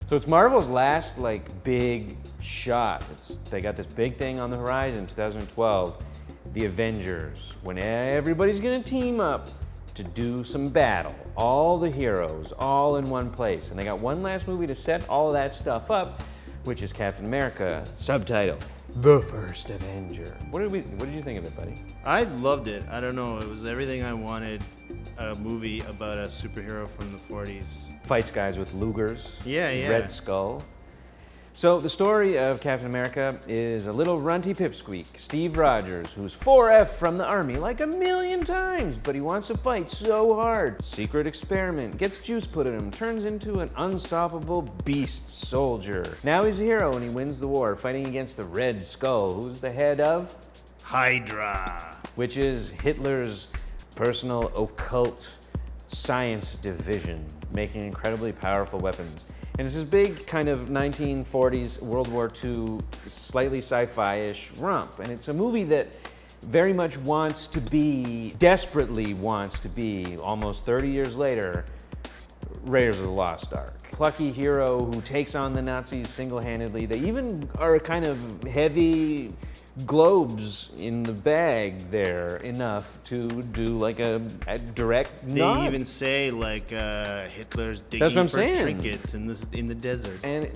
So it's Marvel's last like big shot. They got this big thing on the horizon, 2012, the Avengers, when everybody's gonna team up to do some battle. All the heroes, all in one place. And they got one last movie to set all of that stuff up, which is Captain America, subtitle, The First Avenger. What did you think of it, buddy? I loved it. I don't know, it was everything I wanted. A movie about a superhero from the 40s. Fights guys with Lugers. Yeah. Red Skull. So the story of Captain America is a little runty pipsqueak, Steve Rogers, who's 4F from the army like a million times, but he wants to fight so hard. Secret experiment, gets juice put in him, turns into an unstoppable beast soldier. Now he's a hero and he wins the war, fighting against the Red Skull, who's the head of Hydra, which is Hitler's personal occult science division, making incredibly powerful weapons. And it's this big kind of 1940s World War II, slightly sci-fi-ish romp. And it's a movie that very much wants to be, desperately wants to be, almost 30 years later, Raiders of the Lost Ark. Plucky hero who takes on the Nazis single-handedly. They even are kind of heavy globes in the bag there enough to do like a direct nod. They even say like Hitler's digging That's what I'm for saying. trinkets in the desert. And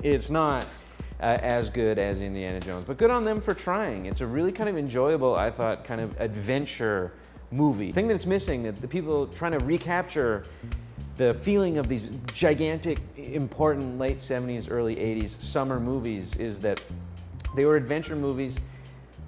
it's not as good as Indiana Jones, but good on them for trying. It's a really kind of enjoyable, I thought, kind of adventure movie. The thing that it's missing, that the people trying to recapture the feeling of these gigantic, important late 70s, early 80s summer movies, is that they were adventure movies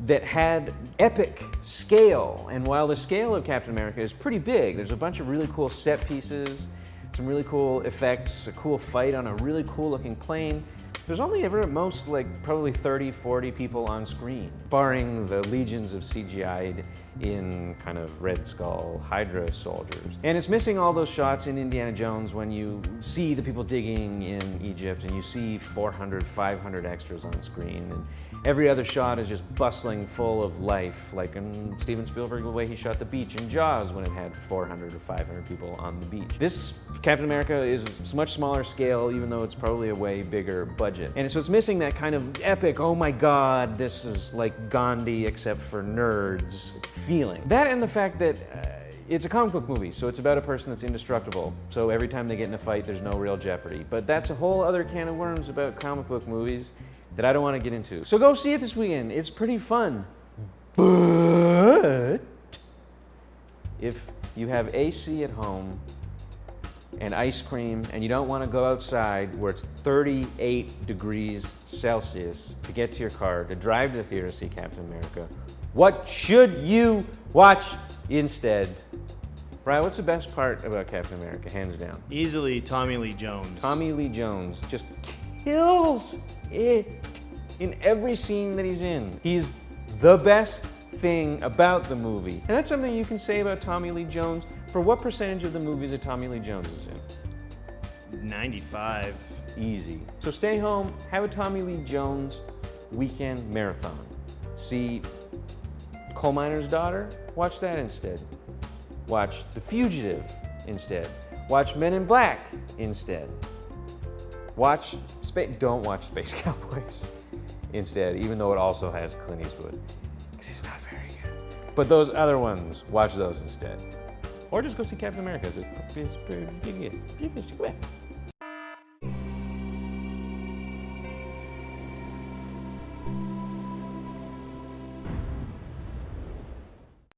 that had epic scale. And while the scale of Captain America is pretty big, there's a bunch of really cool set pieces, some really cool effects, a cool fight on a really cool looking plane. There's only ever at most like probably 30, 40 people on screen, barring the legions of CGI'd in kind of Red Skull Hydra soldiers. And it's missing all those shots in Indiana Jones when you see the people digging in Egypt and you see 400, 500 extras on screen. And every other shot is just bustling full of life, like in Steven Spielberg, the way he shot the beach in Jaws when it had 400 or 500 people on the beach. This Captain America is much smaller scale, even though it's probably a way bigger budget. And so it's missing that kind of epic, oh my God, this is like Gandhi except for nerds feeling. That and the fact that it's a comic book movie, so it's about a person that's indestructible. So every time they get in a fight, there's no real jeopardy. But that's a whole other can of worms about comic book movies that I don't want to get into. So go see it this weekend. It's pretty fun. But if you have AC at home and ice cream, and you don't want to go outside where it's 38 degrees Celsius to get to your car, to drive to the theater to see Captain America, what should you watch instead? Brian, what's the best part about Captain America, hands down? Easily Tommy Lee Jones. Tommy Lee Jones just kills it in every scene that he's in. He's the best thing about the movie. And that's something you can say about Tommy Lee Jones for what percentage of the movies that Tommy Lee Jones is in? 95. Easy. So stay home, have a Tommy Lee Jones weekend marathon. See Coal Miner's Daughter? Watch that instead. Watch The Fugitive instead. Watch Men in Black instead. Don't watch Space Cowboys instead, even though it also has Clint Eastwood, because it's not very good. But those other ones, watch those instead. Or just go see Captain America. It's pretty good.